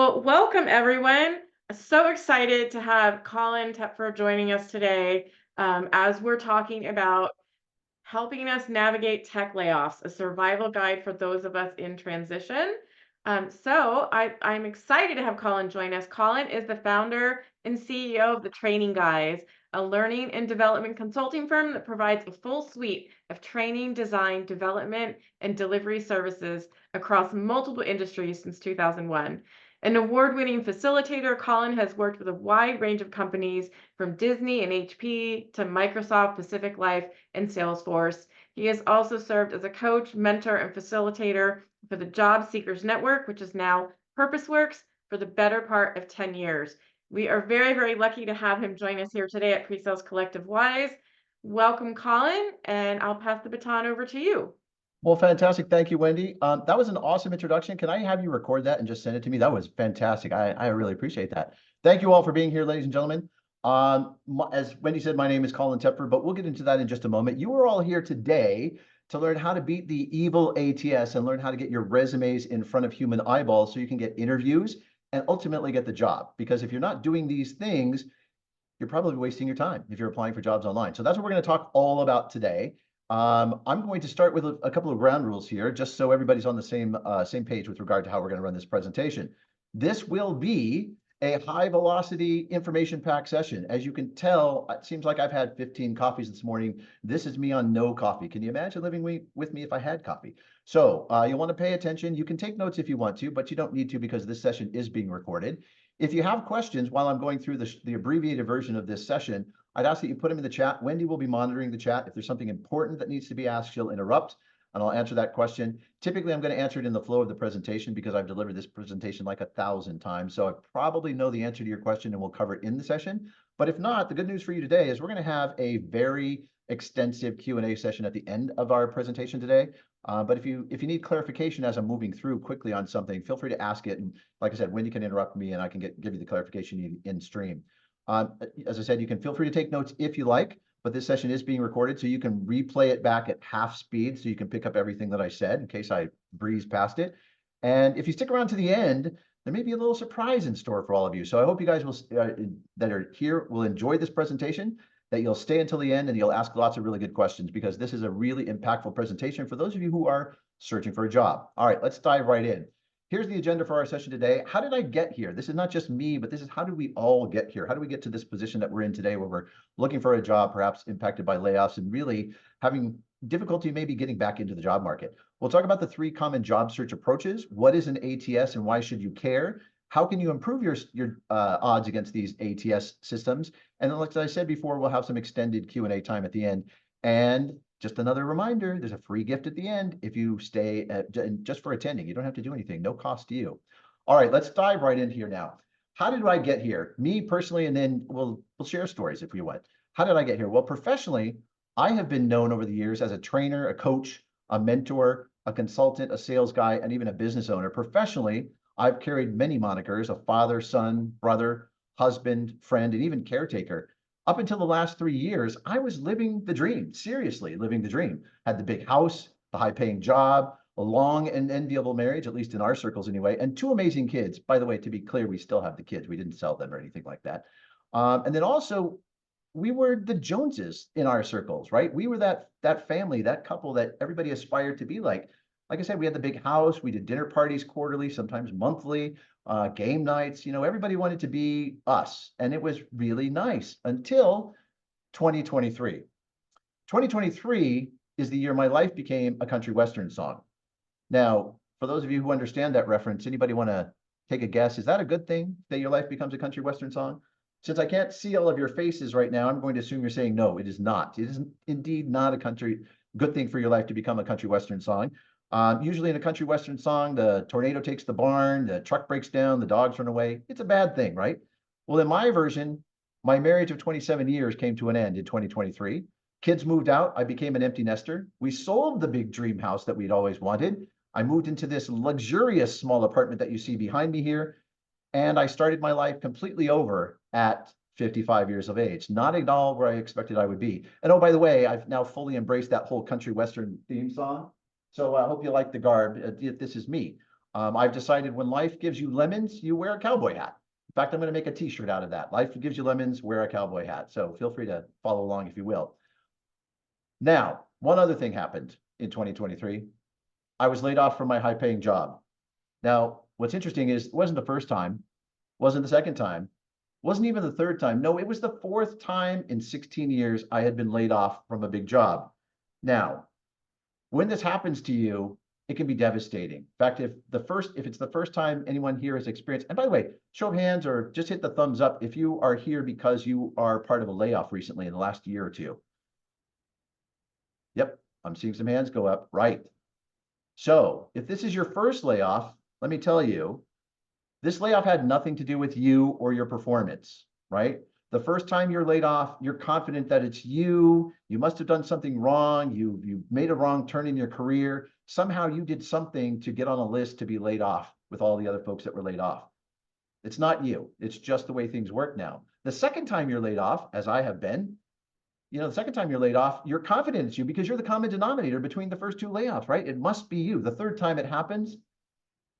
Well, welcome everyone. So excited to have Colin Tepfer joining us today as we're talking about helping us navigate tech layoffs, a survival guide for those of us in transition. I'm excited to have Colin join us. Colin is the founder and CEO of The Training Guys, a learning and development consulting firm that provides a full suite of training, design, development, and delivery services across multiple industries since 2001. An award-winning facilitator, Colin has worked with a wide range of companies from Disney and HP to Microsoft, Pacific Life, and Salesforce. He has also served as a coach, mentor, and facilitator for the Job Seekers Network, which is now PurposeWorks, for the better part of 10 years. We are very, very lucky to have him join us here today at PreSales Collective Wise. Welcome, Colin, and I'll pass the baton over to you. Well, fantastic. Thank you, Wendy. That was an awesome introduction. Can I have you record that and just send it to me? That was fantastic. I really appreciate that. Thank you all for being here, ladies and gentlemen. As Wendy said, my name is Colin Tepfer, but we'll get into that in just a moment. You are all here today to learn how to beat the evil ATS and learn how to get your resumes in front of human eyeballs so you can get interviews and ultimately get the job. Because if you're not doing these things, you're probably wasting your time if you're applying for jobs online. So that's what we're going to talk all about today. I'm going to start with a couple of ground rules here, just so everybody's on the same page with regard to how we're going to run this presentation. This will be a high velocity information packed session. As you can tell, it seems like I've had 15 coffees this morning. This is me on no coffee. Can you imagine living with me if I had coffee? So you'll want to pay attention. You can take notes if you want to, but you don't need to because this session is being recorded. If you have questions while I'm going through the abbreviated version of this session, I'd ask that you put them in the chat. Wendy will be monitoring the chat. If there's something important that needs to be asked, she'll interrupt and I'll answer that question. Typically, I'm going to answer it in the flow of the presentation because I've delivered this presentation like 1,000 times. So I probably know the answer to your question and we'll cover it in the session. But if not, the good news for you today is we're going to have a very extensive Q&A session at the end of our presentation today. But if you need clarification as I'm moving through quickly on something, feel free to ask it. And like I said, Wendy can interrupt me and I can give you the clarification in stream. As I said, you can feel free to take notes if you like, but this session is being recorded, so you can replay it back at half speed so you can pick up everything that I said in case I breeze past it. And if you stick around to the end, there may be a little surprise in store for all of you. So I hope you guys will that are here will enjoy this presentation, that you'll stay until the end and you'll ask lots of really good questions because this is a really impactful presentation for those of you who are searching for a job. All right, let's dive right in. Here's the agenda for our session today. How did I get here? This is not just me, but this is how did we all get here? How do we get to this position that we're in today where we're looking for a job, perhaps impacted by layoffs and really having difficulty maybe getting back into the job market? We'll talk about the 3 common job search approaches. What is an ATS and why should you care? How can you improve your odds against these ATS systems? And then, like I said before, we'll have some extended Q&A time at the end. And just another reminder, there's a free gift at the end if you stay just for attending. You don't have to do anything, no cost to you. All right, let's dive right in here now. How did I get here? Me personally, and then we'll share stories if you want. How did I get here? Well, professionally, I have been known over the years as a trainer, a coach, a mentor, a consultant, a sales guy, and even a business owner. Professionally, I've carried many monikers: a father, son, brother, husband, friend, and even caretaker. Up until the last 3 years, I was living the dream, seriously living the dream. Had the big house, the high-paying job, a long and enviable marriage, at least in our circles anyway, and 2 amazing kids. By the way, to be clear, we still have the kids. We didn't sell them or anything like that. And then also, we were the Joneses in our circles, right? We were that family, that couple that everybody aspired to be like. Like I said, we had the big house. We did dinner parties quarterly, sometimes monthly. Game nights, everybody wanted to be us. And it was really nice until 2023. 2023 is the year my life became a country western song. Now, for those of you who understand that reference, anybody want to take a guess? Is that a good thing that your life becomes a country western song? Since I can't see all of your faces right now, I'm going to assume you're saying no, it is not. It is indeed not a good thing for your life to become a country western song. Usually in a country western song, the tornado takes the barn, the truck breaks down, the dogs run away. It's a bad thing, right? Well, in my version, my marriage of 27 years came to an end in 2023. Kids moved out. I became an empty nester. We sold the big dream house that we'd always wanted. I moved into this luxurious small apartment that you see behind me here. And I started my life completely over at 55 years of age, not at all where I expected I would be. And oh, by the way, I've now fully embraced that whole country western theme song. So I hope you like the garb. This is me. I've decided when life gives you lemons, you wear a cowboy hat. In fact, I'm going to make a t-shirt out of that. Life gives you lemons, wear a cowboy hat. So feel free to follow along if you will. Now, one other thing happened in 2023. I was laid off from my high-paying job. Now, what's interesting is it wasn't the first time, wasn't the second time, wasn't even the third time. No, it was the fourth time in 16 years I had been laid off from a big job. Now, when this happens to you, it can be devastating. In fact, if it's the first time anyone here has experienced, and by the way, show of hands or just hit the thumbs up if you are here because you are part of a layoff recently in the last year or two. Yep, I'm seeing some hands go up, right. So if this is your first layoff, let me tell you, this layoff had nothing to do with you or your performance, right? The first time you're laid off, you're confident that it's you. You must have done something wrong. You made a wrong turn in your career. Somehow you did something to get on a list to be laid off with all the other folks that were laid off. It's not you. It's just the way things work now. The second time you're laid off, as I have been, the second time you're laid off, you're confident it's you because you're the common denominator between the first two layoffs, right? It must be you. The third time it happens,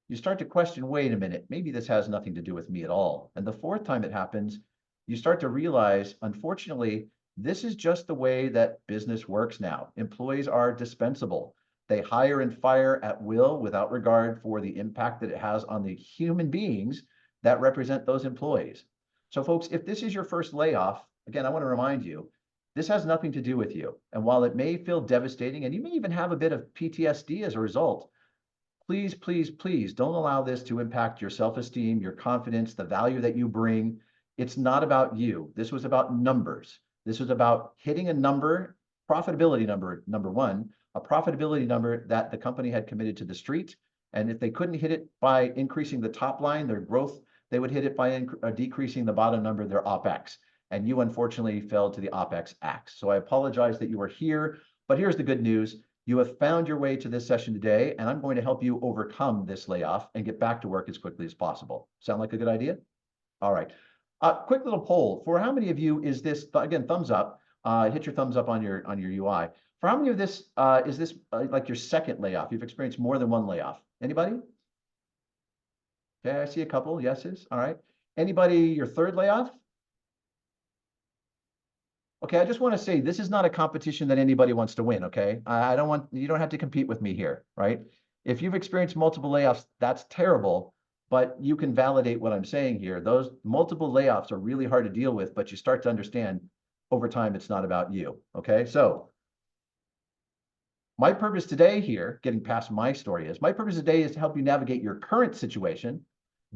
you start to question, wait a minute, maybe this has nothing to do with me at all. And the fourth time it happens, you start to realize, unfortunately, this is just the way that business works now. Employees are dispensable. They hire and fire at will without regard for the impact that it has on the human beings that represent those employees. So folks, if this is your first layoff, again, I want to remind you, this has nothing to do with you. And while it may feel devastating, and you may even have a bit of PTSD as a result, please, please, please don't allow this to impact your self-esteem, your confidence, the value that you bring. It's not about you. This was about numbers. This was about hitting a number, profitability number one, a profitability number that the company had committed to the street. And if they couldn't hit it by increasing the top line, their growth, they would hit it by decreasing the bottom number, their OPEX. And you unfortunately fell to the OPEX axe. So I apologize that you were here, but here's the good news. You have found your way to this session today, and I'm going to help you overcome this layoff and get back to work as quickly as possible. Sound like a good idea? All right. Quick little poll. For how many of you is this, again, thumbs up, hit your thumbs up on your UI. For how many of this is this like your second layoff? You've experienced more than one layoff. Anybody? Okay, I see a couple yeses. All right. Anybody your third layoff? Okay, I just want to say this is not a competition that anybody wants to win, okay? You don't have to compete with me here, right? If you've experienced multiple layoffs, that's terrible, but you can validate what I'm saying here. Those multiple layoffs are really hard to deal with, but you start to understand over time it's not about you, okay? So my purpose today here, getting past my story my purpose today is to help you navigate your current situation,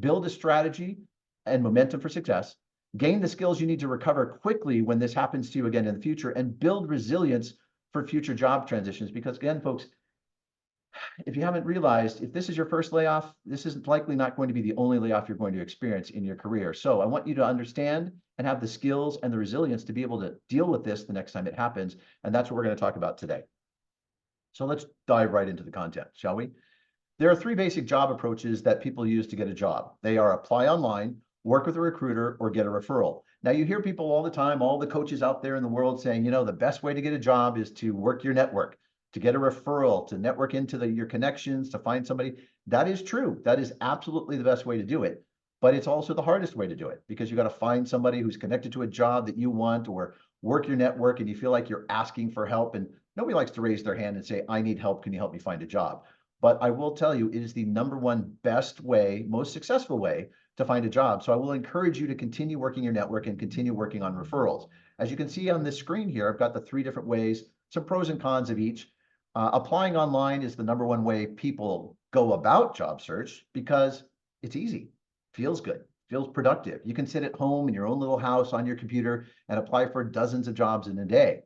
build a strategy and momentum for success, gain the skills you need to recover quickly when this happens to you again in the future, and build resilience for future job transitions. Because again, folks, if you haven't realized, if this is your first layoff, this is likely not going to be the only layoff you're going to experience in your career. So I want you to understand and have the skills and the resilience to be able to deal with this the next time it happens. And that's what we're going to talk about today. So let's dive right into the content, shall we? There are three basic job approaches that people use to get a job. They are apply online, work with a recruiter, or get a referral. Now you hear people all the time, all the coaches out there in the world saying, the best way to get a job is to work your network, to get a referral, to network into your connections, to find somebody. That is true. That is absolutely the best way to do it. But it's also the hardest way to do it because you got to find somebody who's connected to a job that you want, or work your network and you feel like you're asking for help. And nobody likes to raise their hand and say, I need help. Can you help me find a job? But I will tell you, it is the number one best way, most successful way to find a job. So I will encourage you to continue working your network and continue working on referrals. As you can see on this screen here, I've got the three different ways, some pros and cons of each. Applying online is the number one way people go about job search because it's easy, feels good, feels productive. You can sit at home in your own little house on your computer and apply for dozens of jobs in a day.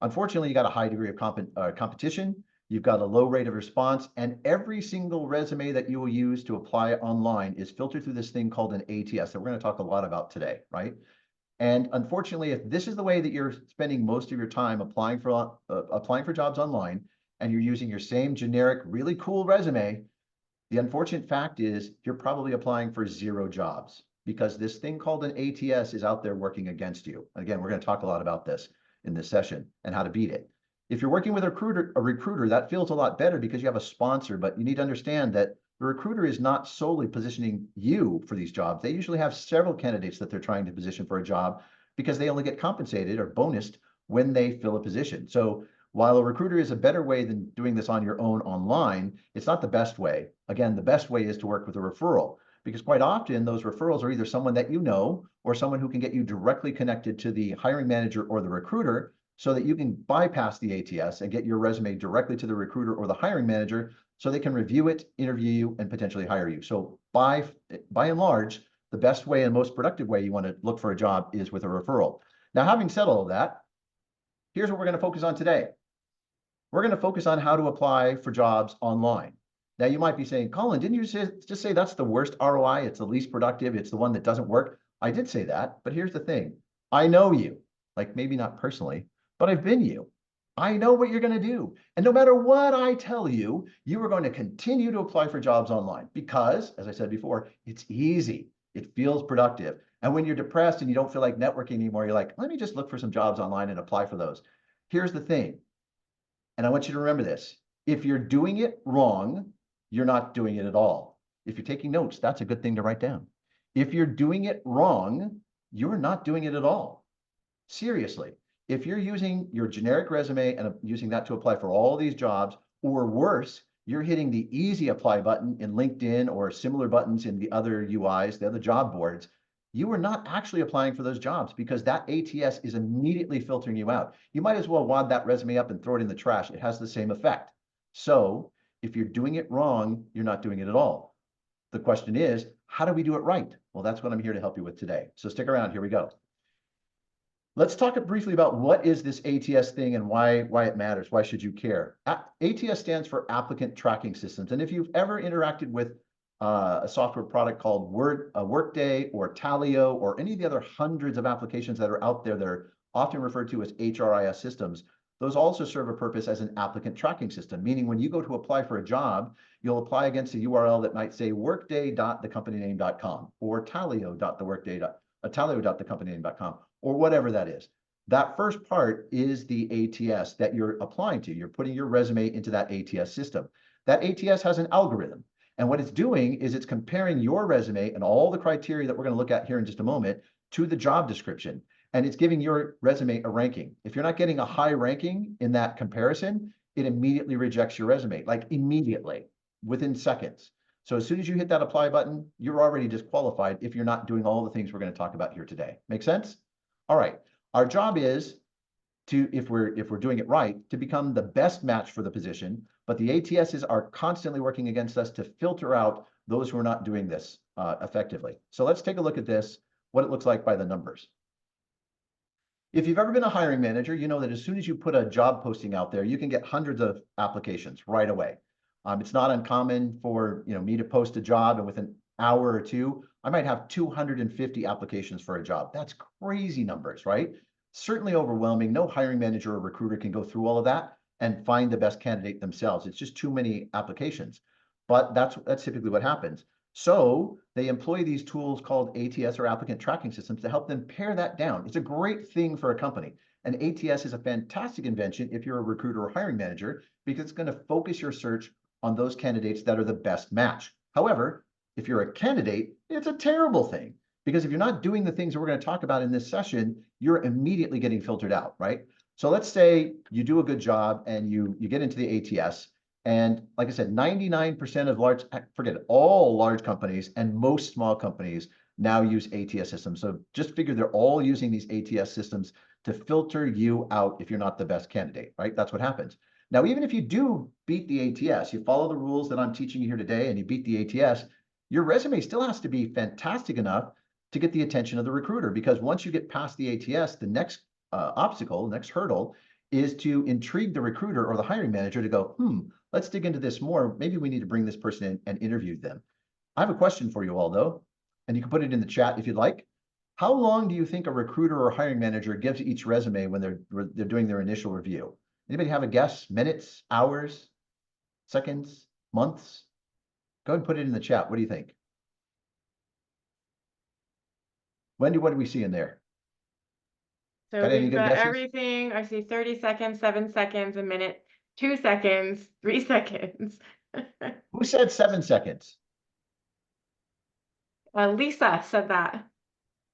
Unfortunately, you got a high degree of competition. You've got a low rate of response, and every single resume that you will use to apply online is filtered through this thing called an ATS that we're going to talk a lot about today, right? And unfortunately, if this is the way that you're spending most of your time applying for jobs online, and you're using your same generic, really cool resume, the unfortunate fact is you're probably applying for 0 jobs because this thing called an ATS is out there working against you. And again, we're going to talk a lot about this in this session and how to beat it. If you're working with a recruiter, that feels a lot better because you have a sponsor, but you need to understand that the recruiter is not solely positioning you for these jobs. They usually have several candidates that they're trying to position for a job because they only get compensated or bonused when they fill a position. So while a recruiter is a better way than doing this on your own online, it's not the best way. Again, the best way is to work with a referral, because quite often those referrals are either someone that you know or someone who can get you directly connected to the hiring manager or the recruiter so that you can bypass the ATS and get your resume directly to the recruiter or the hiring manager so they can review it, interview you, and potentially hire you. So by and large, the best way and most productive way you want to look for a job is with a referral. Now, having said all of that, here's what we're going to focus on today. We're going to focus on how to apply for jobs online. Now, you might be saying, Colin, didn't you just say that's the worst ROI? It's the least productive. It's the one that doesn't work. I did say that, but here's the thing. I know you, like maybe not personally, but I've been you. I know what you're going to do. And no matter what I tell you, you are going to continue to apply for jobs online because, as I said before, it's easy. It feels productive. And when you're depressed and you don't feel like networking anymore, you're like, let me just look for some jobs online and apply for those. Here's the thing. And I want you to remember this. If you're doing it wrong, you're not doing it at all. If you're taking notes, that's a good thing to write down. If you're doing it wrong, you're not doing it at all. Seriously, if you're using your generic resume and using that to apply for all these jobs, or worse, you're hitting the easy apply button in LinkedIn or similar buttons in the other UIs, the other job boards, you are not actually applying for those jobs because that ATS is immediately filtering you out. You might as well wad that resume up and throw it in the trash. It has the same effect. So if you're doing it wrong, you're not doing it at all. The question is, how do we do it right? Well, that's what I'm here to help you with today. So stick around, here we go. Let's talk briefly about what is this ATS thing and why it matters. Why should you care? ATS stands for Applicant Tracking Systems. And if you've ever interacted with a software product called Workday or Talio or any of the other hundreds of applications that are out there that are often referred to as HRIS systems, those also serve a purpose as an applicant tracking system, meaning when you go to apply for a job, you'll apply against a URL that might say workday.thecompanyname.com or talio.thecompanyname.com or whatever that is. That first part is the ATS that you're applying to. You're putting your resume into that ATS system. That ATS has an algorithm. And what it's doing is it's comparing your resume and all the criteria that we're going to look at here in just a moment to the job description. And it's giving your resume a ranking. If you're not getting a high ranking in that comparison, it immediately rejects your resume, like immediately, within seconds. So as soon as you hit that apply button, you're already disqualified if you're not doing all the things we're going to talk about here today. Make sense? All right. Our job is to, if we're doing it right, to become the best match for the position, but the ATSs are constantly working against us to filter out those who are not doing this effectively. So let's take a look at this, what it looks like by the numbers. If you've ever been a hiring manager, you know that as soon as you put a job posting out there, you can get hundreds of applications right away. It's not uncommon for me to post a job and within an hour or two, I might have 250 applications for a job. That's crazy numbers, right? Certainly overwhelming. No hiring manager or recruiter can go through all of that and find the best candidate themselves. It's just too many applications. But that's typically what happens. So they employ these tools called ATS or applicant tracking systems to help them pare that down. It's a great thing for a company. And ATS is a fantastic invention if you're a recruiter or hiring manager, because it's going to focus your search on those candidates that are the best match. However, if you're a candidate, it's a terrible thing, because if you're not doing the things that we're going to talk about in this session, you're immediately getting filtered out, right? So let's say you do a good job and you get into the ATS. And like I said, 99% of forget it, all large companies and most small companies now use ATS systems. So just figure they're all using these ATS systems to filter you out if you're not the best candidate, right? That's what happens. Now, even if you do beat the ATS, you follow the rules that I'm teaching you here today and you beat the ATS, your resume still has to be fantastic enough to get the attention of the recruiter, because once you get past the ATS, the next obstacle, next hurdle is to intrigue the recruiter or the hiring manager to go, let's dig into this more. Maybe we need to bring this person in and interview them. I have a question for you all, though, and you can put it in the chat if you'd like. How long do you think a recruiter or hiring manager gives each resume when they're doing their initial review? Anybody have a guess? Minutes, hours, seconds, months? Go ahead and put it in the chat. What do you think? Wendy, what do we see in there? So Got any we've good got guesses? everything. I see 30 seconds, 7 seconds, a minute, 2 seconds, 3 seconds. Who said 7 seconds? Lisa said that.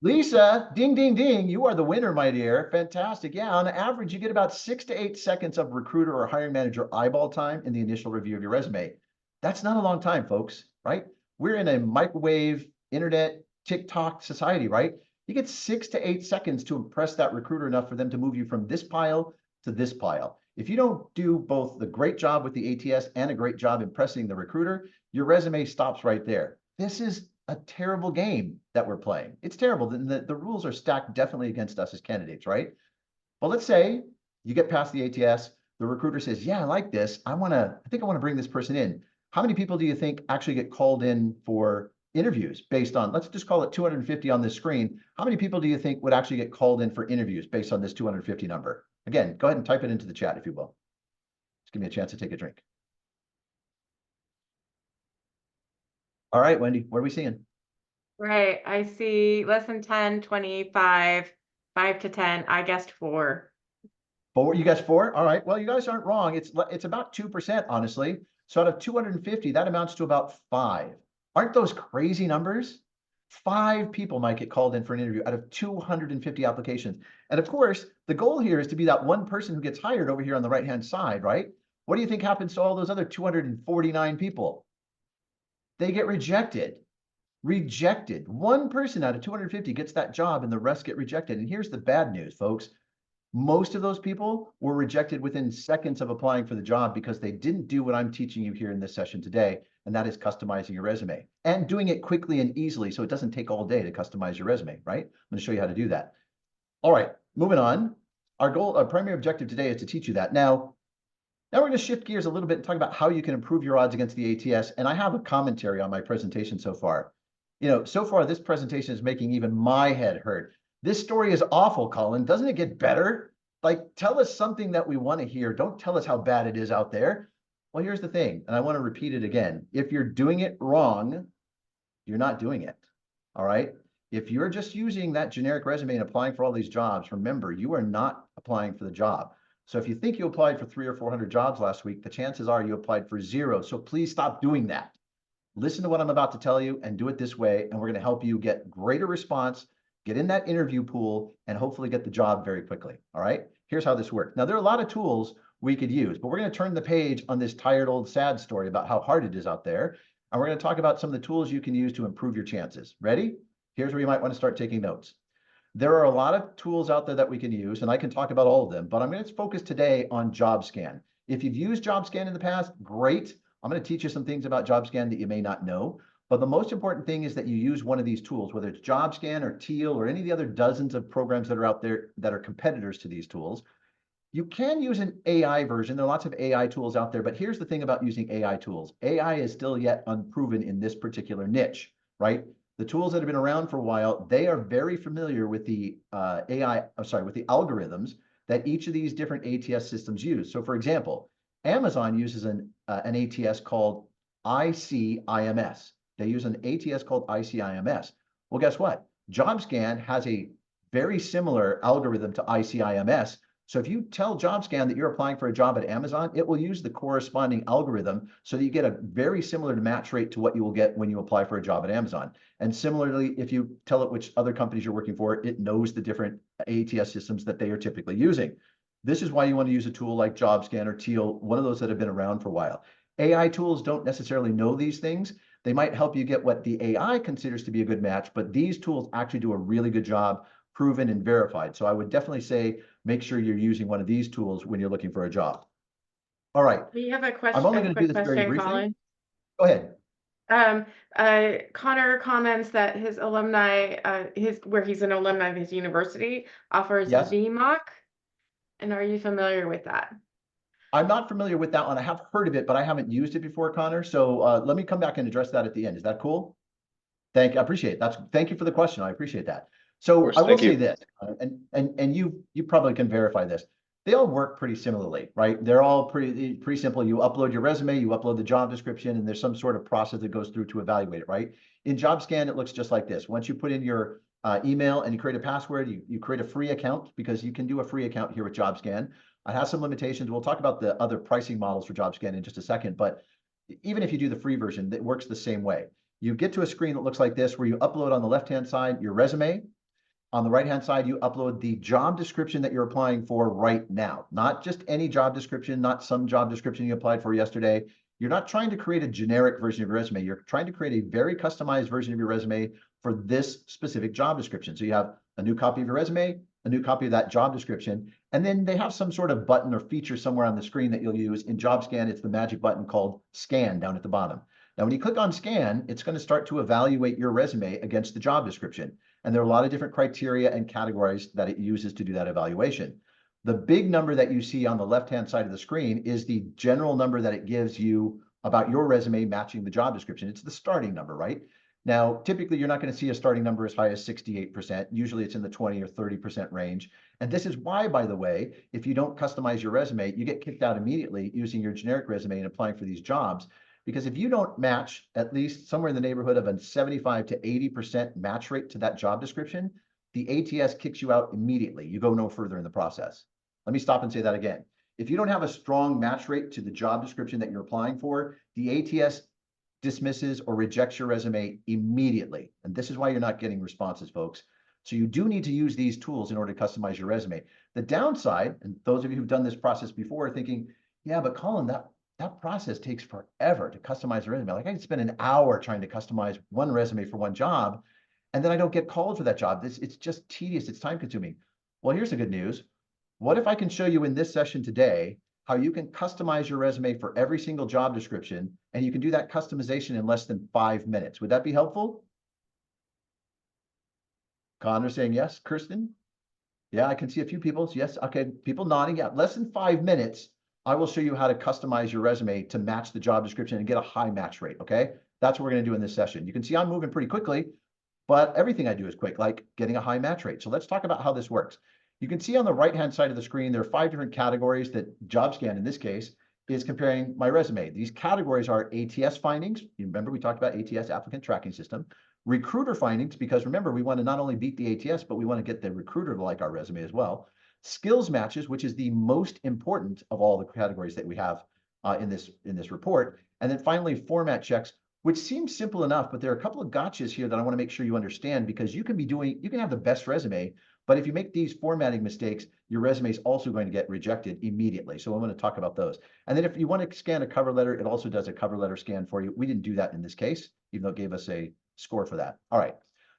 Lisa, ding, ding, ding. You are the winner, my dear. Fantastic. Yeah, on average, you get about 6 to 8 seconds of recruiter or hiring manager eyeball time in the initial review of your resume. That's not a long time, folks, right? We're in a microwave, internet, TikTok society, right? You get 6 to 8 seconds to impress that recruiter enough for them to move you from this pile to this pile. If you don't do both the great job with the ATS and a great job impressing the recruiter, your resume stops right there. This is a terrible game that we're playing. It's terrible. The rules are stacked definitely against us as candidates, right? Well, let's say you get past the ATS, the recruiter says, yeah, I like this. I think I want to bring this person in. How many people do you think actually get called in for interviews based on, let's just call it 250 on this screen. How many people do you think would actually get called in for interviews based on this 250 number? Again, go ahead and type it into the chat if you will. Just give me a chance to take a drink. All right, Wendy, what are we seeing? Right. I see less than 10, 25, 5 to 10. I guessed 4. 4, you guys 4? All right. Well, you guys aren't wrong. It's about 2%, honestly. So out of 250, that amounts to about 5. Aren't those crazy numbers? 5 people might get called in for an interview out of 250 applications. And of course, the goal here is to be that one person who gets hired over here on the right-hand side, right? What do you think happens to all those other 249 people? They get rejected. Rejected. One person out of 250 gets that job and the rest get rejected. And here's the bad news, folks. Most of those people were rejected within seconds of applying for the job because they didn't do what I'm teaching you here in this session today, and that is customizing your resume and doing it quickly and easily so it doesn't take all day to customize your resume, right? I'm going to show you how to do that. All right, moving on. Our primary objective today is to teach you that. Now we're going to shift gears a little bit and talk about how you can improve your odds against the ATS, and I have a commentary on my presentation so far. So far this presentation is making even my head hurt. This story is awful, Colin. Doesn't it get better? Like, tell us something that we want to hear. Don't tell us how bad it is out there. Well, here's the thing, and I want to repeat it again. If you're doing it wrong, you're not doing it. All right? If you're just using that generic resume and applying for all these jobs, remember, you are not applying for the job. So if you think you applied for 300 or 400 jobs last week, the chances are you applied for 0. So please stop doing that. Listen to what I'm about to tell you and do it this way, and we're going to help you get greater response, get in that interview pool, and hopefully get the job very quickly. All right, here's how this works. Now, there are a lot of tools we could use, but we're going to turn the page on this tired old sad story about how hard it is out there. And we're going to talk about some of the tools you can use to improve your chances. Ready? Here's where you might want to start taking notes. There are a lot of tools out there that we can use, and I can talk about all of them, but I'm going to focus today on JobScan. If you've used JobScan in the past, great. I'm going to teach you some things about JobScan that you may not know. But the most important thing is that you use one of these tools, whether it's JobScan or Teal or any of the other dozens of programs that are out there that are competitors to these tools. You can use an AI version. There are lots of AI tools out there, but here's the thing about using AI tools. AI is still yet unproven in this particular niche, right? The tools that have been around for a while, they are very familiar with the with the algorithms that each of these different ATS systems use. So for example, Amazon uses an ATS called ICIMS. They use an ATS called ICIMS. Well, guess what? JobScan has a very similar algorithm to ICIMS. So if you tell JobScan that you're applying for a job at Amazon, it will use the corresponding algorithm so that you get a very similar match rate to what you will get when you apply for a job at Amazon. And similarly, if you tell it which other companies you're working for, it knows the different ATS systems that they are typically using. This is why you want to use a tool like JobScan or Teal, one of those that have been around for a while. AI tools don't necessarily know these things. They might help you get what the AI considers to be a good match, but these tools actually do a really good job, proven and verified. So I would definitely say, make sure you're using one of these tools when you're looking for a job. All right. We have a I'm only going to do quick this very question, briefly. Colin. Go ahead. Connor comments that his alumni, where he's an alumni of his university, offers Yes. VMOC. And are you familiar with that? I'm not familiar with that one. I have heard of it, but I haven't used it before, Connor. So let me come back and address that at the end. Is that cool? I appreciate it. Thank you for the question. I appreciate that. So I will say this, and you probably can verify this. They all work pretty similarly, right? They're all pretty simple. You upload your resume, you upload the job description, and there's some sort of process that goes through to evaluate it, right? In JobScan, it looks just like this. Once you put in your email and you create a password, you create a free account, because you can do a free account here with JobScan. It has some limitations. We'll talk about the other pricing models for JobScan in just a second, but even if you do the free version, it works the same way. You get to a screen that looks like this, where you upload on the left-hand side your resume. On the right-hand side, you upload the job description that you're applying for right now. Not just any job description, not some job description you applied for yesterday. You're not trying to create a generic version of your resume. You're trying to create a very customized version of your resume for this specific job description. So you have a new copy of your resume, a new copy of that job description, and then they have some sort of button or feature somewhere on the screen that you'll use. In JobScan, it's the magic button called Scan down at the bottom. Now, when you click on Scan, it's going to start to evaluate your resume against the job description. And there are a lot of different criteria and categories that it uses to do that evaluation. The big number that you see on the left-hand side of the screen is the general number that it gives you about your resume matching the job description. It's the starting number, right? Now, typically, you're not going to see a starting number as high as 68%. Usually it's in the 20 or 30% range. And this is why, by the way, if you don't customize your resume, you get kicked out immediately using your generic resume and applying for these jobs. Because if you don't match at least somewhere in the neighborhood of a 75 to 80% match rate to that job description, the ATS kicks you out immediately. You go no further in the process. Let me stop and say that again. If you don't have a strong match rate to the job description that you're applying for, the ATS dismisses or rejects your resume immediately. And this is why you're not getting responses, folks. So you do need to use these tools in order to customize your resume. The downside, and those of you who've done this process before are thinking, yeah, but Colin, that process takes forever to customize a resume. Like I could spend an hour trying to customize one resume for one job, and then I don't get called for that job. It's just tedious, it's time consuming. Well, here's the good news. What if I can show you in this session today how you can customize your resume for every single job description, and you can do that customization in less than 5 minutes? Would that be helpful? Connor saying yes. Kirsten? Yeah, I can see a few people. Yes, okay, people nodding. Yeah, less than 5 minutes. I will show you how to customize your resume to match the job description and get a high match rate, okay? That's what we're gonna do in this session. You can see I'm moving pretty quickly, but everything I do is quick, like getting a high match rate. So let's talk about how this works. You can see on the right-hand side of the screen, there are 5 different categories that JobScan, in this case, is comparing my resume. These categories are ATS findings. You remember we talked about ATS, applicant tracking system. Recruiter findings, because remember, we want to not only beat the ATS, but we want to get the recruiter to like our resume as well. Skills matches, which is the most important of all the categories that we have in this report. And then finally, format checks, which seems simple enough, but there are a couple of gotchas here that I want to make sure you understand, because you can have the best resume, but if you make these formatting mistakes, your resume is also going to get rejected immediately. So I'm going to talk about those. And then if you want to scan a cover letter, it also does a cover letter scan for you. We didn't do that in this case, even though it gave us a score for that. All right.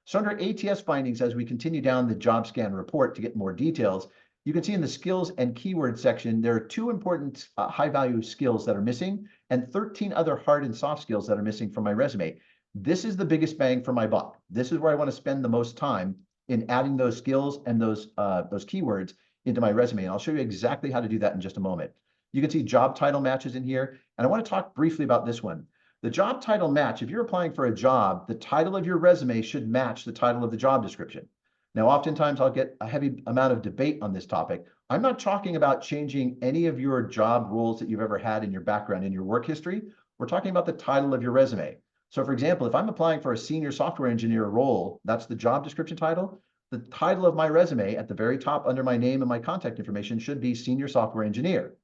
So under ATS findings, as we continue down the JobScan report to get more details, you can see in the skills and keywords section, there are 2 important high-value skills that are missing and 13 other hard and soft skills that are missing from my resume. This is the biggest bang for my buck. This is where I want to spend the most time in adding those skills and those keywords into my resume. And I'll show you exactly how to do that in just a moment. You can see job title matches in here. And I want to talk briefly about this one. The job title match, if you're applying for a job, the title of your resume should match the title of the job description. Now, oftentimes I'll get a heavy amount of debate on this topic. I'm not talking about changing any of your job roles that you've ever had in your background, in your work history. We're talking about the title of your resume. So for example, if I'm applying for a senior software engineer role, that's the job description title. The title of my resume at the very top under my name and my contact information should be senior software engineer.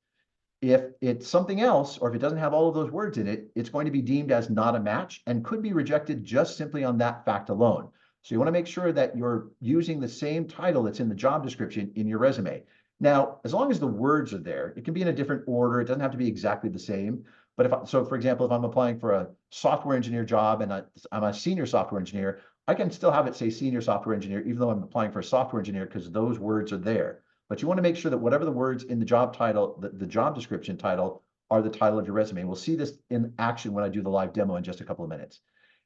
If it's something else, or if it doesn't have all of those words in it, it's going to be deemed as not a match and could be rejected just simply on that fact alone. So you want to make sure that you're using the same title that's in the job description in your resume. Now, as long as the words are there, it can be in a different order. It doesn't have to be exactly the same. But so for example, if I'm applying for a software engineer job and I'm a senior software engineer, I can still have it say senior software engineer, even though I'm applying for a software engineer, because those words are there. But you want to make sure that whatever the words in the job title, the job description title, are the title of your resume. We'll see this in action when I do the live demo in just a couple of minutes.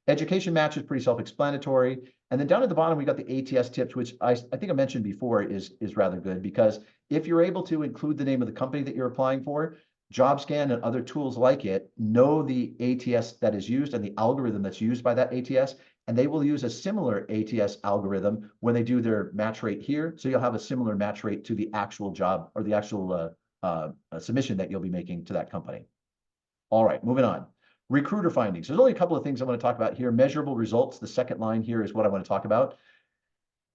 Education match is pretty self-explanatory. And then down at the bottom, we got the ATS tips, which I think I mentioned before is rather good, because if you're able to include the name of the company that you're applying for, JobScan and other tools like it know the ATS that is used and the algorithm that's used by that ATS, and they will use a similar ATS algorithm when they do their match rate here. So you'll have a similar match rate to the actual job or the actual submission that you'll be making to that company. All right, moving on. Recruiter findings. There's only a couple of things I want to talk about here. Measurable results. The second line here is what I want to talk about.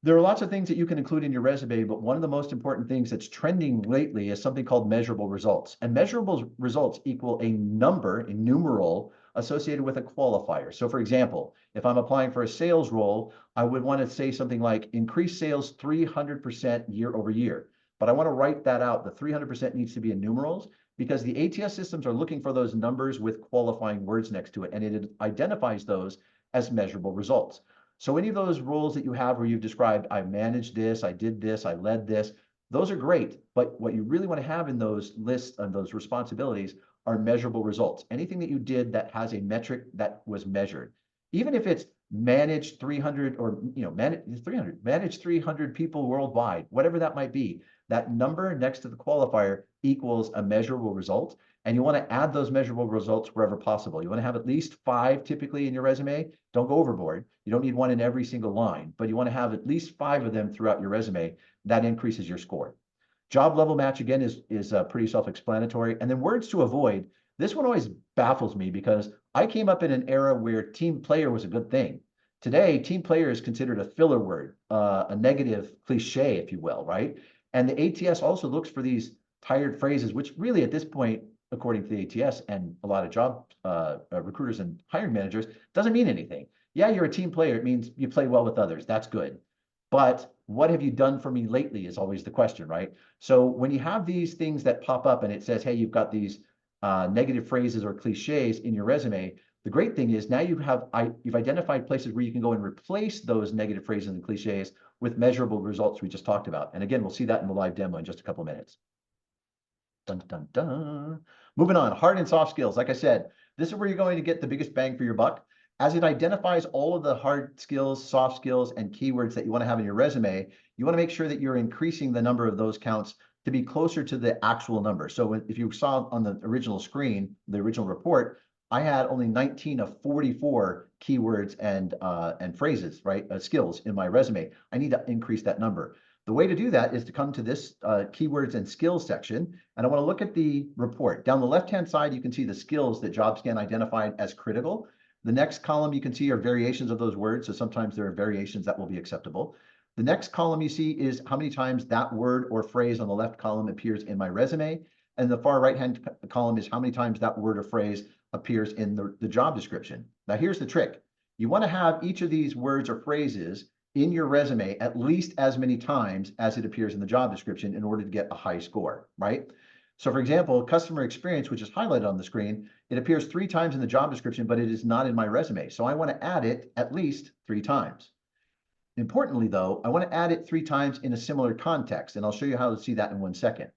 There are lots of things that you can include in your resume, but one of the most important things that's trending lately is something called measurable results. And measurable results equal a number, a numeral, associated with a qualifier. So for example, if I'm applying for a sales role, I would want to say something like increase sales 300% year over year. But I want to write that out. The 300% needs to be in numerals because the ATS systems are looking for those numbers with qualifying words next to it, and it identifies those as measurable results. So any of those roles that you have where you've described, I managed this, I did this, I led this, those are great. But what you really want to have in those lists and those responsibilities are measurable results. Anything that you did that has a metric that was measured, even if it's managed 300 or manage 300 people worldwide, whatever that might be, that number next to the qualifier equals a measurable result. And you want to add those measurable results wherever possible. You want to have at least 5 typically in your resume. Don't go overboard. You don't need one in every single line, but you want to have at least 5 of them throughout your resume. That increases your score. Job level match, again, is pretty self-explanatory. And then words to avoid. This one always baffles me because I came up in an era where team player was a good thing. Today, team player is considered a filler word, a negative cliche, if you will, right? And the ATS also looks for these tired phrases, which really at this point, according to the ATS and a lot of job recruiters and hiring managers, doesn't mean anything. Yeah, you're a team player. It means you play well with others. That's good. But what have you done for me lately is always the question, right? So when you have these things that pop up and it says, hey, you've got these negative phrases or cliches in your resume, the great thing is now you've identified places where you can go and replace those negative phrases and cliches with measurable results we just talked about. And again, we'll see that in the live demo in just a couple of minutes. Dun, dun, dun. Moving on, hard and soft skills. Like I said, this is where you're going to get the biggest bang for your buck. As it identifies all of the hard skills, soft skills, and keywords that you want to have in your resume, you want to make sure that you're increasing the number of those counts to be closer to the actual number. So if you saw on the original screen, the original report, I had only 19 of 44 keywords and phrases, right? Skills in my resume. I need to increase that number. The way to do that is to come to this keywords and skills section, and I want to look at the report. Down the left-hand side, you can see the skills that JobScan identified as critical. The next column you can see are variations of those words, so sometimes there are variations that will be acceptable. The next column you see is how many times that word or phrase on the left column appears in my resume, and the far right-hand column is how many times that word or phrase appears in the job description. Now here's the trick. You want to have each of these words or phrases in your resume at least as many times as it appears in the job description in order to get a high score, right? So for example, customer experience, which is highlighted on the screen, it appears 3 times in the job description, but it is not in my resume. So I want to add it at least 3 times. Importantly though, I want to add it 3 times in a similar context, and I'll show you how to see that in 1 second.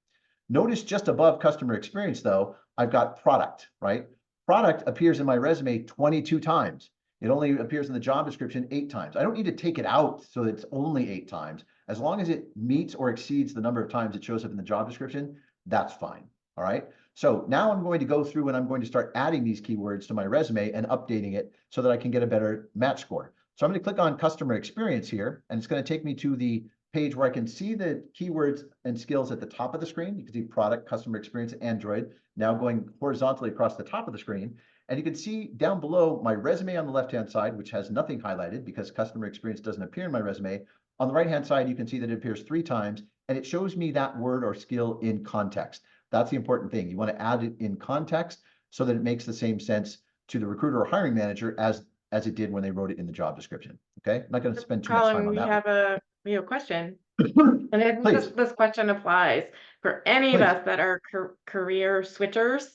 Notice just above customer experience though, I've got product, right? Product appears in my resume 22 times. It only appears in the job description 8 times. I don't need to take it out so it's only 8 times. As long as it meets or exceeds the number of times it shows up in the job description, that's fine. All right. So now I'm going to go through and I'm going to start adding these keywords to my resume and updating it so that I can get a better match score. So I'm going to click on customer experience here, and it's going to take me to the page where I can see the keywords and skills at the top of the screen. You can see product, customer experience, Android, now going horizontally across the top of the screen. And you can see down below my resume on the left-hand side, which has nothing highlighted because customer experience doesn't appear in my resume. On the right-hand side, you can see that it appears 3 times, and it shows me that word or skill in context. That's the important thing. You want to add it in context so that it makes the same sense to the recruiter or hiring manager as it did when they wrote it in the job description. Okay, I'm not going to spend too much time Colin, on that. we have a question. And I think this question applies for any of us that are career switchers.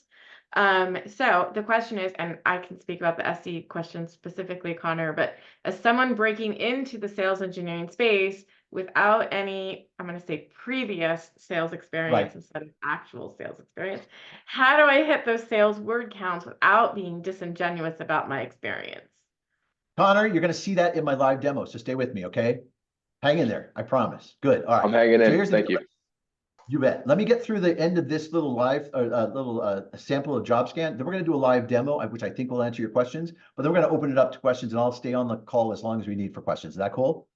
So the question is, and I can speak about the SE question specifically, Connor, but as someone breaking into the sales engineering space without any, I'm going to say previous sales experience instead of actual sales experience, how do I hit those sales word counts without being disingenuous about my experience? Connor, you're going to see that in my live demo, so stay with me, okay? Hang in there, I promise. Good, all right. I'm hanging in, Here's thank you. You bet. Let me get through the end of this little live, sample of JobScan. Then we're going to do a live demo, which I think will answer your questions. But then we're going to open it up to questions, and I'll stay on the call as long as we need for questions. Is that cool?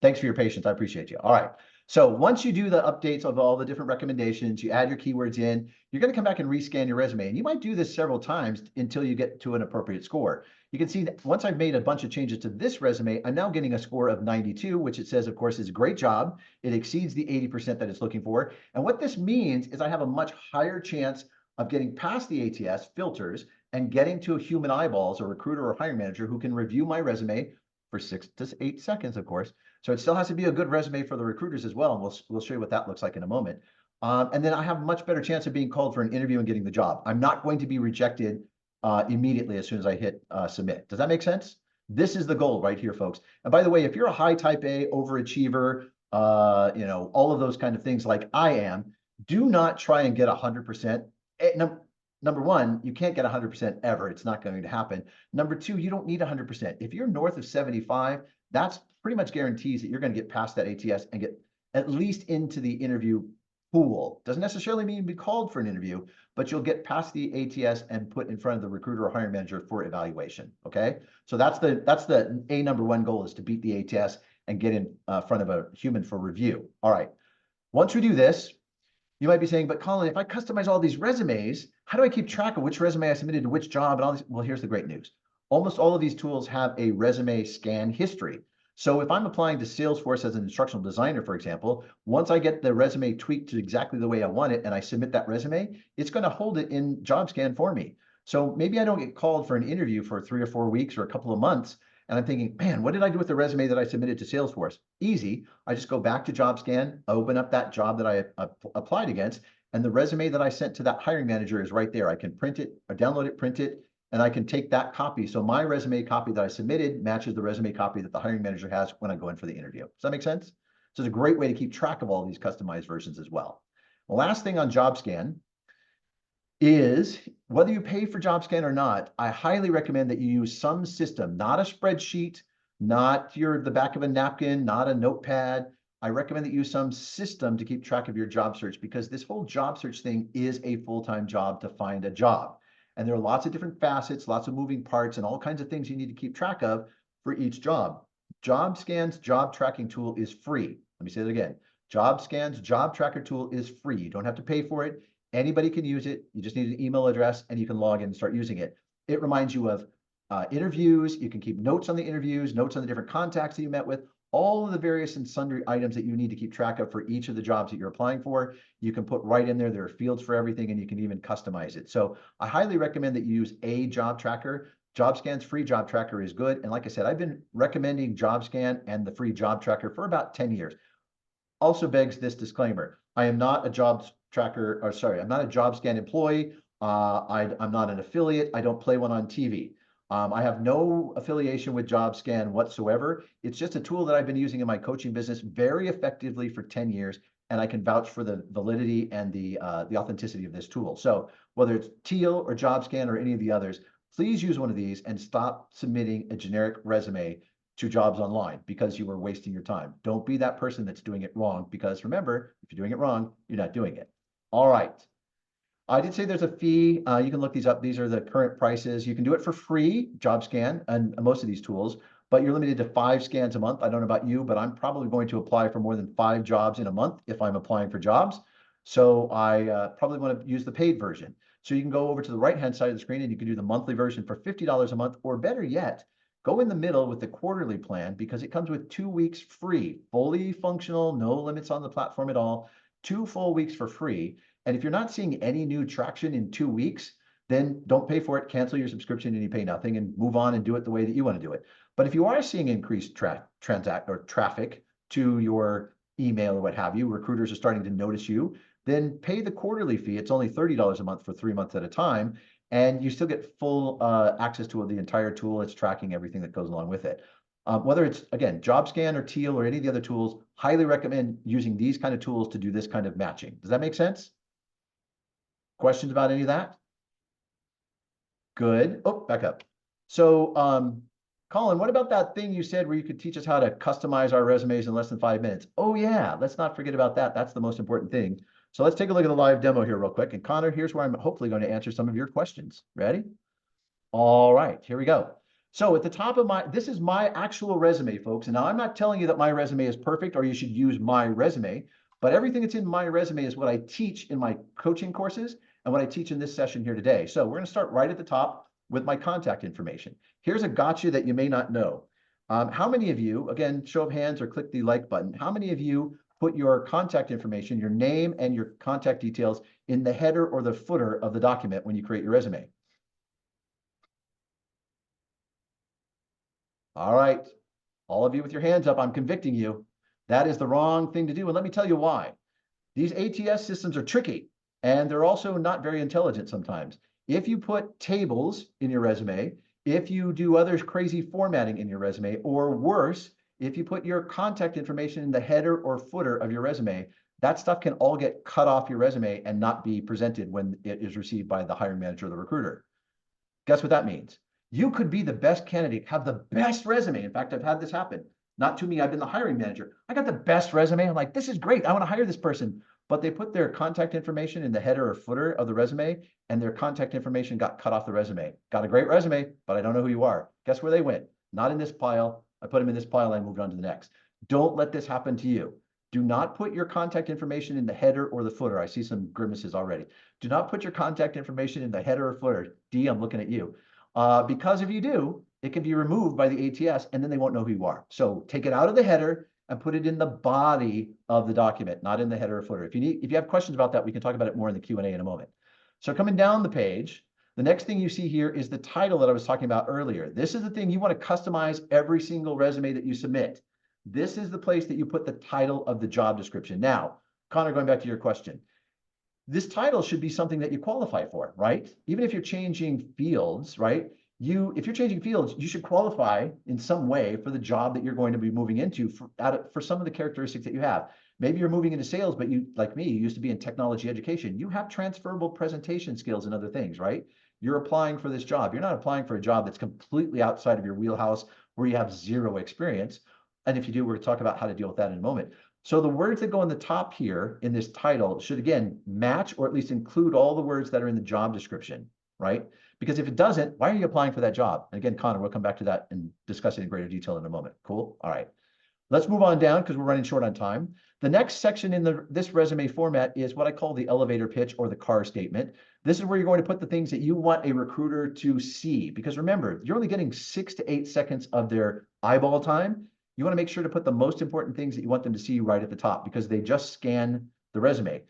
Thanks for your patience. I appreciate you. All right. So once you do the updates of all the different recommendations, you add your keywords in, you're going to come back and rescan your resume. And you might do this several times until you get to an appropriate score. You can see that once I've made a bunch of changes to this resume, I'm now getting a score of 92, which it says, of course, is a great job. It exceeds the 80% that it's looking for. And what this means is I have a much higher chance of getting past the ATS filters and getting to human eyeballs, a recruiter or hiring manager who can review my resume for 6 to 8 seconds, of course. So it still has to be a good resume for the recruiters as well. And we'll show you what that looks like in a moment. And then I have a much better chance of being called for an interview and getting the job. I'm not going to be rejected immediately as soon as I hit submit. Does that make sense? This is the goal right here, folks. And by the way, if you're a high type A overachiever, all of those kind of things like I am, do not try and get 100%. Number one, you can't get 100% ever. It's not going to happen. Number two, you don't need 100%. If you're north of 75, that's pretty much guarantees that you're going to get past that ATS and get at least into the interview pool. Doesn't necessarily mean be called for an interview, but you'll get past the ATS and put in front of the recruiter or hiring manager for evaluation. Okay, so that's the number one goal, is to beat the ATS and get in front of a human for review. All right, once we do this, you might be saying, but Colin, if I customize all these resumes, how do I keep track of which resume I submitted to which job and all this? Well, here's the great news. Almost all of these tools have a resume scan history. So if I'm applying to Salesforce as an instructional designer, for example, once I get the resume tweaked to exactly the way I want it and I submit that resume, it's going to hold it in JobScan for me. So maybe I don't get called for an interview for 3 or 4 weeks or a couple of months. And I'm thinking, man, what did I do with the resume that I submitted to Salesforce? Easy. I just go back to JobScan, open up that job that I applied against, and the resume that I sent to that hiring manager is right there. I can print it or download it, print it, and I can take that copy. So my resume copy that I submitted matches the resume copy that the hiring manager has when I go in for the interview. Does that make sense? So it's a great way to keep track of all these customized versions as well. The last thing on JobScan is, whether you pay for JobScan or not, I highly recommend that you use some system, not a spreadsheet, not the back of a napkin, not a notepad. I recommend that you use some system to keep track of your job search, because this whole job search thing is a full-time job to find a job. And there are lots of different facets, lots of moving parts, and all kinds of things you need to keep track of for each job. JobScan's job tracking tool is free. Let me say that again. JobScan's job tracker tool is free. You don't have to pay for it. Anybody can use it. You just need an email address and you can log in and start using it. It reminds you of interviews. You can keep notes on the interviews, notes on the different contacts that you met with, all of the various and sundry items that you need to keep track of for each of the jobs that you're applying for. You can put right in there. There are fields for everything, and you can even customize it. So I highly recommend that you use a job tracker. JobScan's free job tracker is good. And like I said, I've been recommending JobScan and the free job tracker for about 10 years. Also begs this disclaimer. I am not a I'm not a JobScan employee. I'm not an affiliate. I don't play one on TV. I have no affiliation with JobScan whatsoever. It's just a tool that I've been using in my coaching business very effectively for 10 years, and I can vouch for the validity and the authenticity of this tool. So whether it's Teal or JobScan or any of the others, please use one of these and stop submitting a generic resume to jobs online, because you are wasting your time. Don't be that person that's doing it wrong, because remember, if you're doing it wrong, you're not doing it. All right. I did say there's a fee. You can look these up. These are the current prices. You can do it for free, JobScan, and most of these tools, but you're limited to 5 scans a month. I don't know about you, but I'm probably going to apply for more than 5 jobs in a month if I'm applying for jobs. So I probably want to use the paid version. So you can go over to the right-hand side of the screen and you can do the monthly version for $50 a month, or better yet, go in the middle with the quarterly plan, because it comes with 2 weeks free, fully functional, no limits on the platform at all, 2 full weeks for free. And if you're not seeing any new traction in 2 weeks, then don't pay for it, cancel your subscription and you pay nothing, and move on and do it the way that you want to do it. But if you are seeing increased traffic to your email or what have you, recruiters are starting to notice you, then pay the quarterly fee. It's only $30 a month for 3 months at a time. And you still get full access to the entire tool. It's tracking everything that goes along with it. Whether it's, again, JobScan or Teal or any of the other tools, highly recommend using these kind of tools to do this kind of matching. Does that make sense? Questions about any of that? Good. Oh, back up. So, Colin, what about that thing you said where you could teach us how to customize our resumes in less than 5 minutes? Oh yeah, let's not forget about that. That's the most important thing. So let's take a look at the live demo here real quick. And Connor, here's where I'm hopefully going to answer some of your questions. Ready? All right, here we go. So at the top of this is my actual resume, folks. And now I'm not telling you that my resume is perfect or you should use my resume, but everything that's in my resume is what I teach in my coaching courses and what I teach in this session here today. So we're going to start right at the top with my contact information. Here's a gotcha that you may not know. How many of you, again, show of hands or click the like button, how many of you put your contact information, your name and your contact details in the header or the footer of the document when you create your resume? All right, all of you with your hands up, I'm convicting you. That is the wrong thing to do, and let me tell you why. These ATS systems are tricky, and they're also not very intelligent sometimes. If you put tables in your resume, if you do other crazy formatting in your resume, or worse, if you put your contact information in the header or footer of your resume, that stuff can all get cut off your resume and not be presented when it is received by the hiring manager or the recruiter. Guess what that means? You could be the best candidate, have the best resume. In fact, I've had this happen. Not to me, I've been the hiring manager. I got the best resume. I'm like, this is great. I want to hire this person. But they put their contact information in the header or footer of the resume, and their contact information got cut off the resume. Got a great resume, but I don't know who you are. Guess where they went? Not in this pile. I put them in this pile and I moved on to the next. Don't let this happen to you. Do not put your contact information in the header or the footer. I see some grimaces already. Do not put your contact information in the header or footer. D, I'm looking at you. Because if you do, it can be removed by the ATS and then they won't know who you are. So take it out of the header and put it in the body of the document, not in the header or footer. If you have questions about that, we can talk about it more in the Q&A in a moment. So coming down the page, the next thing you see here is the title that I was talking about earlier. This is the thing you want to customize every single resume that you submit. This is the place that you put the title of the job description. Now, Connor, going back to your question, this title should be something that you qualify for, right? Even if you're changing fields, right? If you're changing fields, you should qualify in some way for the job that you're going to be moving into for some of the characteristics that you have. Maybe you're moving into sales, but you, like me, you used to be in technology education. You have transferable presentation skills and other things, right? You're applying for this job. You're not applying for a job that's completely outside of your wheelhouse where you have zero experience. And if you do, we're going to talk about how to deal with that in a moment. So the words that go on the top here in this title should, again, match or at least include all the words that are in the job description, right? Because if it doesn't, why are you applying for that job? And again, Connor, we'll come back to that and discuss it in greater detail in a moment. Cool? All right. Let's move on down because we're running short on time. The next section in this resume format is what I call the elevator pitch or the car statement. This is where you're going to put the things that you want a recruiter to see. Because remember, you're only getting 6 to 8 seconds of their eyeball time. You want to make sure to put the most important things that you want them to see right at the top because they just scan the resume.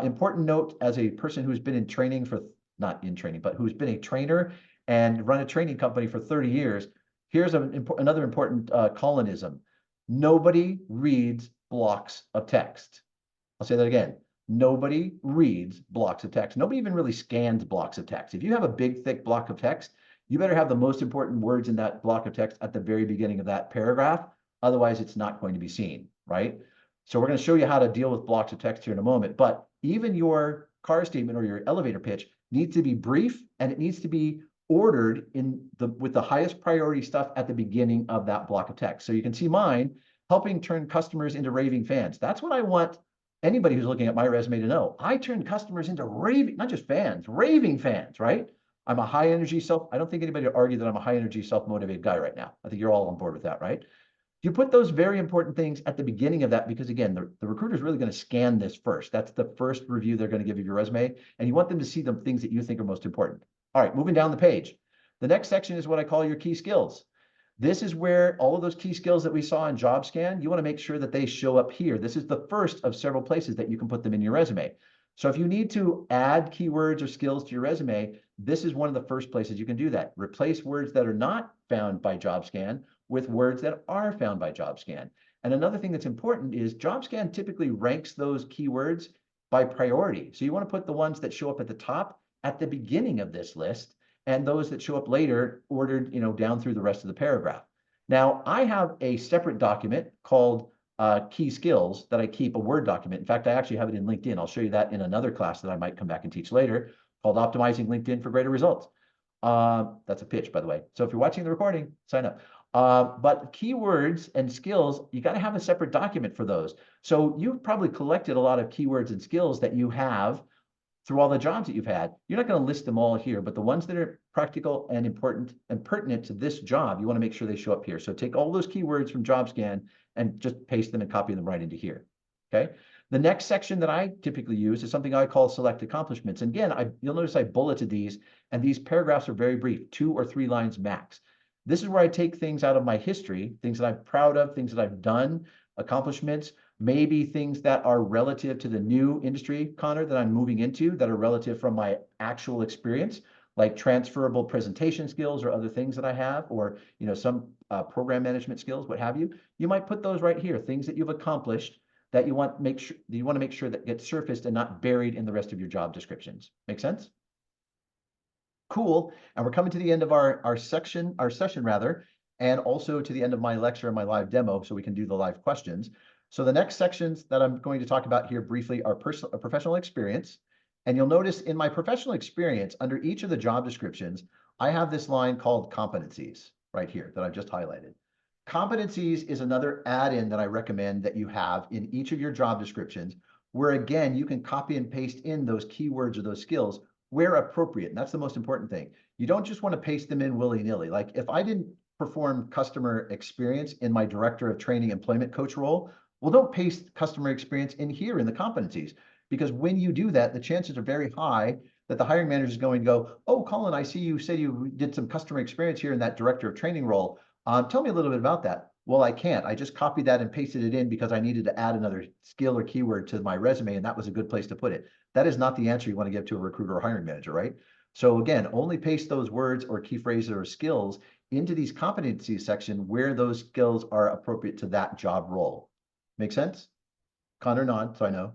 Important note, as a person who's been in training for, not in training, but who's been a trainer and run a training company for 30 years, here's another important Colinism. Nobody reads blocks of text. I'll say that again. Nobody reads blocks of text. Nobody even really scans blocks of text. If you have a big, thick block of text, you better have the most important words in that block of text at the very beginning of that paragraph. Otherwise, it's not going to be seen, right? So we're going to show you how to deal with blocks of text here in a moment. But even your car statement or your elevator pitch needs to be brief and it needs to be ordered with the highest priority stuff at the beginning of that block of text. So you can see mine, helping turn customers into raving fans. That's what I want anybody who's looking at my resume to know. I turn customers into raving, not just fans, raving fans, right? I'm a high energy I don't think anybody would argue that I'm a high energy, self-motivated guy right now. I think you're all on board with that, right? You put those very important things at the beginning of that because again, the recruiter is really going to scan this first. That's the first review they're going to give you your resume. And you want them to see the things that you think are most important. All right, moving down the page. The next section is what I call your key skills. This is where all of those key skills that we saw in JobScan, you want to make sure that they show up here. This is the first of several places that you can put them in your resume. So if you need to add keywords or skills to your resume, this is one of the first places you can do that. Replace words that are not found by JobScan with words that are found by JobScan. And another thing that's important is JobScan typically ranks those keywords by priority. So you want to put the ones that show up at the top at the beginning of this list and those that show up later ordered, down through the rest of the paragraph. Now, I have a separate document called key skills that I keep, a Word document. In fact, I actually have it in LinkedIn. I'll show you that in another class that I might come back and teach later called Optimizing LinkedIn for Greater Results. That's a pitch, by the way. So if you're watching the recording, sign up. But keywords and skills, you got to have a separate document for those. So you've probably collected a lot of keywords and skills that you have through all the jobs that you've had. You're not going to list them all here, but the ones that are practical and important and pertinent to this job, you want to make sure they show up here. So take all those keywords from JobScan and just paste them and copy them right into here. Okay. The next section that I typically use is something I call select accomplishments. And again, you'll notice I bulleted these, and these paragraphs are very brief, 2 or 3 lines max. This is where I take things out of my history, things that I'm proud of, things that I've done, accomplishments, maybe things that are relative to the new industry, Connor, that I'm moving into, that are relative from my actual experience, like transferable presentation skills or other things that I have, or some program management skills, what have you. You might put those right here, things that you've accomplished that you want to make sure that get surfaced and not buried in the rest of your job descriptions. Make sense? Cool. And we're coming to the end of our session rather, and also to the end of my lecture and my live demo, so we can do the live questions. So the next sections that I'm going to talk about here briefly are professional experience. And you'll notice in my professional experience, under each of the job descriptions, I have this line called competencies right here that I've just highlighted. Competencies is another add-in that I recommend that you have in each of your job descriptions, where again, you can copy and paste in those keywords or those skills where appropriate. And that's the most important thing. You don't just want to paste them in willy-nilly. Like if I didn't perform customer experience in my director of training employment coach role, well, don't paste customer experience in here in the competencies, because when you do that, the chances are very high that the hiring manager is going to go, oh, Colin, I see you said you did some customer experience here in that director of training role. Tell me a little bit about that. Well, I can't. I just copied that and pasted it in because I needed to add another skill or keyword to my resume, and that was a good place to put it. That is not the answer you want to give to a recruiter or hiring manager, right? So again, only paste those words or key phrases or skills into these competencies section where those skills are appropriate to that job role. Make sense? Connor, nod, so I know.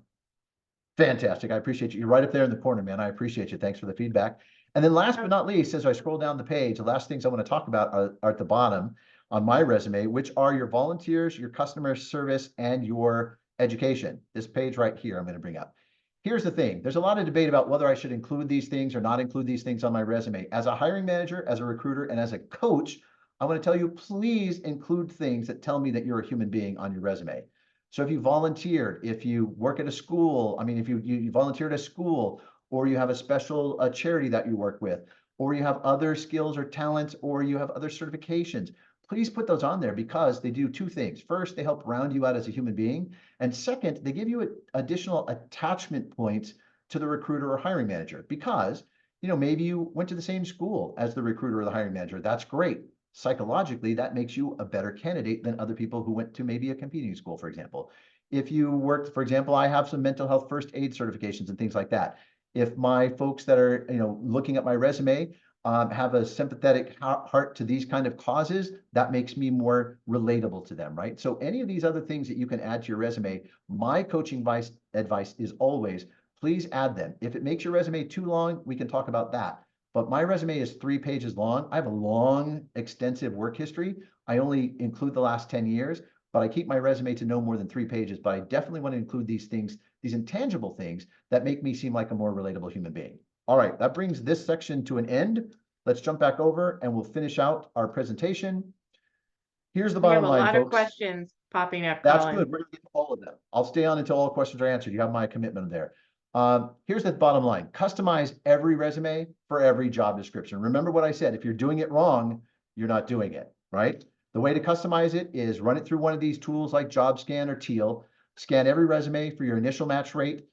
Fantastic. I appreciate you. You're right up there in the corner, man. I appreciate you. Thanks for the feedback. And then last but not least, as I scroll down the page, the last things I want to talk about are at the bottom on my resume, which are your volunteers, your customer service, and your education. This page right here, I'm going to bring up. Here's the thing. There's a lot of debate about whether I should include these things or not include these things on my resume. As a hiring manager, as a recruiter, and as a coach, I want to tell you, please include things that tell me that you're a human being on your resume. So if you volunteered, if you work at a school, I mean, if you volunteered at a school, or you have a special charity that you work with, or you have other skills or talents, or you have other certifications, please put those on there, because they do 2 things. First, they help round you out as a human being. And second, they give you additional attachment points to the recruiter or hiring manager, because maybe you went to the same school as the recruiter or the hiring manager. That's great. Psychologically, that makes you a better candidate than other people who went to maybe a competing school, for example. If you worked, for example, I have some mental health first aid certifications and things like that. If my folks that are, looking at my resume have a sympathetic heart to these kind of causes, that makes me more relatable to them, right? So any of these other things that you can add to your resume, my coaching advice is always, please add them. If it makes your resume too long, we can talk about that. But my resume is 3 pages long. I have a long, extensive work history. I only include the last 10 years, but I keep my resume to no more than 3 pages. But I definitely want to include these things, these intangible things that make me seem like a more relatable human being. All right, that brings this section to an end. Let's jump back over and we'll finish out our presentation. Here's the We have bottom a line, lot of folks. questions popping up, That's Colin. good. We're going to get to all of them. I'll stay on until all questions are answered. You have my commitment there. Here's the bottom line. Customize every resume for every job description. Remember what I said. If you're doing it wrong, you're not doing it, right? The way to customize it is run it through one of these tools like JobScan or Teal. Scan every resume for your initial match rate.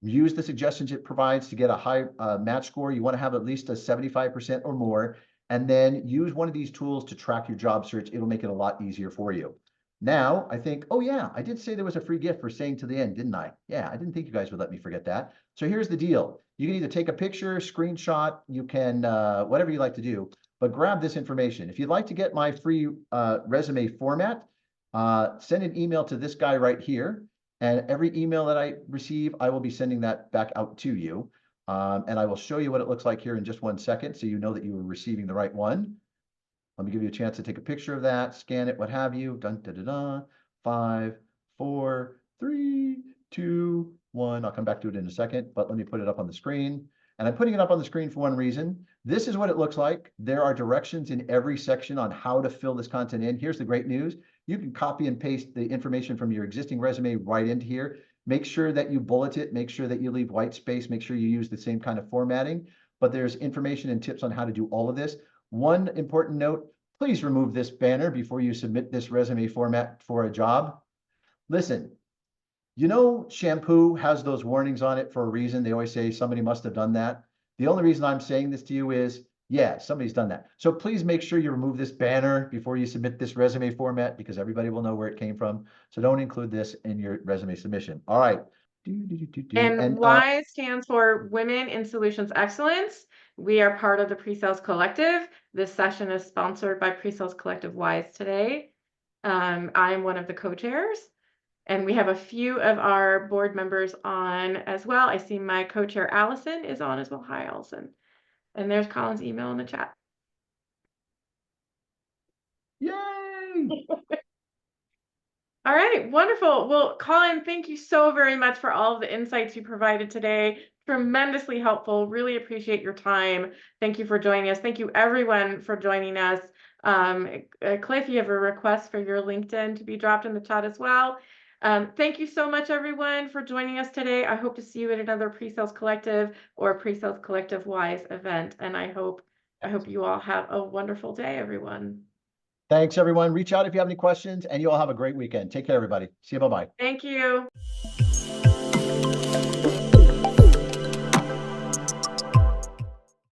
Use the suggestions it provides to get a high match score. You want to have at least a 75% or more. And then use one of these tools to track your job search. It'll make it a lot easier for you. Now I think, oh yeah, I did say there was a free gift for staying to the end, didn't I? Yeah, I didn't think you guys would let me forget that. So here's the deal. You can either take a picture, screenshot, you can, whatever you like to do, but grab this information. If you'd like to get my free resume format, send an email to this guy right here. And every email that I receive, I will be sending that back out to you. And I will show you what it looks like here in just 1 second, so you know that you were receiving the right one. Let me give you a chance to take a picture of that, scan it, what have you. Dun, da, da, da. 5, 4, 3, 2, 1. I'll come back to it in a second, but let me put it up on the screen. And I'm putting it up on the screen for one reason. This is what it looks like. There are directions in every section on how to fill this content in. Here's the great news. You can copy and paste the information from your existing resume right into here. Make sure that you bullet it, make sure that you leave white space, make sure you use the same kind of formatting, but there's information and tips on how to do all of this. One important note, please remove this banner before you submit this resume format for a job. Listen, you know, shampoo has those warnings on it for a reason. They always say somebody must have done that. The only reason I'm saying this to you is, yeah, somebody's done that. So please make sure you remove this banner before you submit this resume format because everybody will know where it came from. So don't include this in your resume submission. All right. And WISE stands for Women in Solutions Excellence. We are part of the PreSales Collective. This session is sponsored by PreSales Collective WISE today. I'm one of the co-chairs, and we have a few of our board members on as well. I see my co-chair Allison is on as well. Hi, Allison. And there's Colin's email in the chat. Yay! All right, wonderful. Well, Colin, thank you so very much for all of the insights you provided today. Tremendously helpful. Really appreciate your time. Thank you for joining us. Thank you, everyone, for joining us. Cliff, you have a request for your LinkedIn to be dropped in the chat as well. Thank you so much, everyone, for joining us today. I hope to see you at another PreSales Collective or PreSales Collective WISE event. And I hope you all have a wonderful day, everyone. Thanks, everyone. Reach out if you have any questions, and you all have a great weekend. Take care, everybody. See you. Bye-bye. Thank you.